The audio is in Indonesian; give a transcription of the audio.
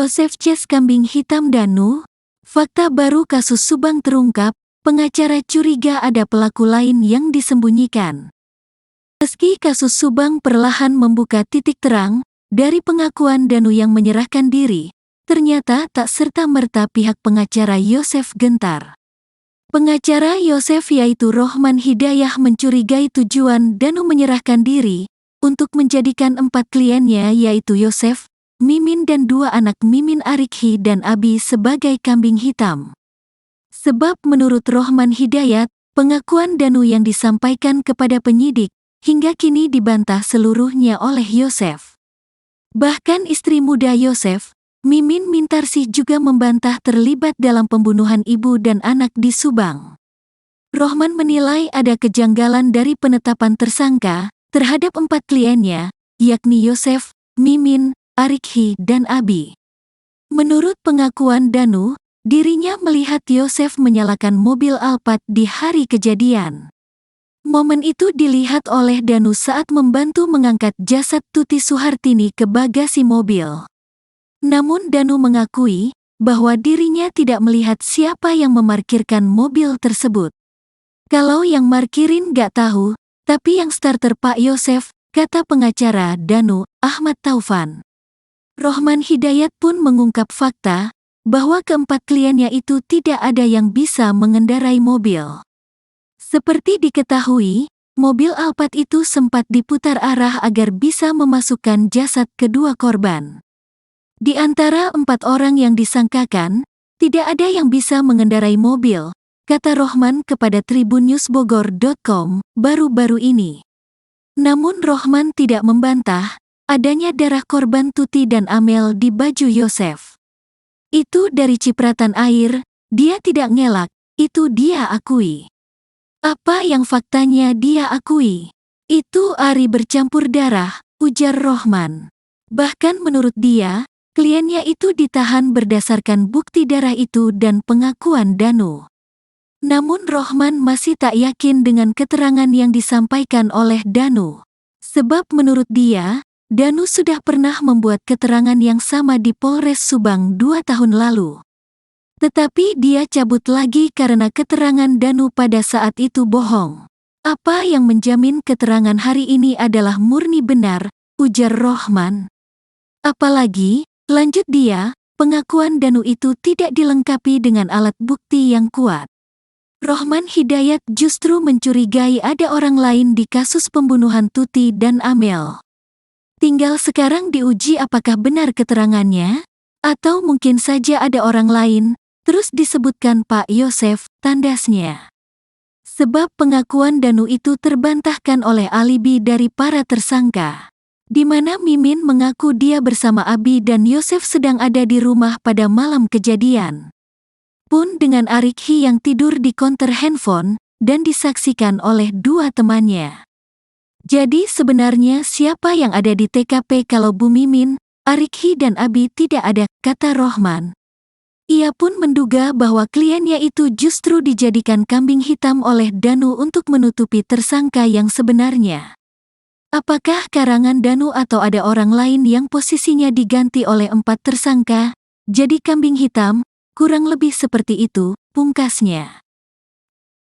Yosef Ces kambing hitam Danu. Fakta baru kasus Subang terungkap, pengacara curiga ada pelaku lain yang disembunyikan. Meski kasus Subang perlahan membuka titik terang, dari pengakuan Danu yang menyerahkan diri, ternyata tak serta-merta pihak pengacara Yosef gentar. Pengacara Yosef yaitu Rohman Hidayah mencurigai tujuan Danu menyerahkan diri untuk menjadikan 4 kliennya yaitu Yosef, Mimin dan 2 anak Mimin Arikhi dan Abi sebagai kambing hitam. Sebab menurut Rohman Hidayat, pengakuan Danu yang disampaikan kepada penyidik hingga kini dibantah seluruhnya oleh Yosef. Bahkan istri muda Yosef, Mimin Mintarsih juga membantah terlibat dalam pembunuhan ibu dan anak di Subang. Rohman menilai ada kejanggalan dari penetapan tersangka terhadap 4 kliennya, yakni Yosef, Mimin, Arikhi, dan Abi. Menurut pengakuan Danu, dirinya melihat Yosef menyalakan mobil Alphard di hari kejadian. Momen itu dilihat oleh Danu saat membantu mengangkat jasad Tuti Suhartini ke bagasi mobil. Namun Danu mengakui bahwa dirinya tidak melihat siapa yang memarkirkan mobil tersebut. Kalau yang markirin gak tahu, tapi yang starter Pak Yosef, kata pengacara Danu, Ahmad Taufan. Rohman Hidayat pun mengungkap fakta bahwa keempat kliennya itu tidak ada yang bisa mengendarai mobil. Seperti diketahui, mobil Alphard itu sempat diputar arah agar bisa memasukkan jasad kedua korban. Di antara 4 orang yang disangkakan, tidak ada yang bisa mengendarai mobil, kata Rohman kepada tribunnews.bogor.com baru-baru ini. Namun Rohman tidak membantah adanya darah korban Tuti dan Amel di baju Yosef. Itu dari cipratan air, dia tidak ngelak, itu dia akui. Apa yang faktanya dia akui? Itu Ari bercampur darah, ujar Rohman. Bahkan menurut dia, kliennya itu ditahan berdasarkan bukti darah itu dan pengakuan Danu. Namun Rohman masih tak yakin dengan keterangan yang disampaikan oleh Danu. Sebab menurut dia, Danu sudah pernah membuat keterangan yang sama di Polres Subang 2 tahun lalu. Tetapi dia cabut lagi karena keterangan Danu pada saat itu bohong. Apa yang menjamin keterangan hari ini adalah murni benar, ujar Rohman. Apalagi, lanjut dia, pengakuan Danu itu tidak dilengkapi dengan alat bukti yang kuat. Rohman Hidayat justru mencurigai ada orang lain di kasus pembunuhan Tuti dan Amel. Tinggal sekarang diuji apakah benar keterangannya, atau mungkin saja ada orang lain, terus disebutkan Pak Yosef, tandasnya. Sebab pengakuan Danu itu terbantahkan oleh alibi dari para tersangka, di mana Mimin mengaku dia bersama Abi dan Yosef sedang ada di rumah pada malam kejadian. Pun dengan Arikhi yang tidur di konter handphone, dan disaksikan oleh 2 temannya. Jadi sebenarnya siapa yang ada di TKP kalau Bu Mimin, Arikhi dan Abi tidak ada, kata Rohman. Ia pun menduga bahwa kliennya itu justru dijadikan kambing hitam oleh Danu untuk menutupi tersangka yang sebenarnya. Apakah karangan Danu atau ada orang lain yang posisinya diganti oleh 4 tersangka, jadi kambing hitam, kurang lebih seperti itu, pungkasnya.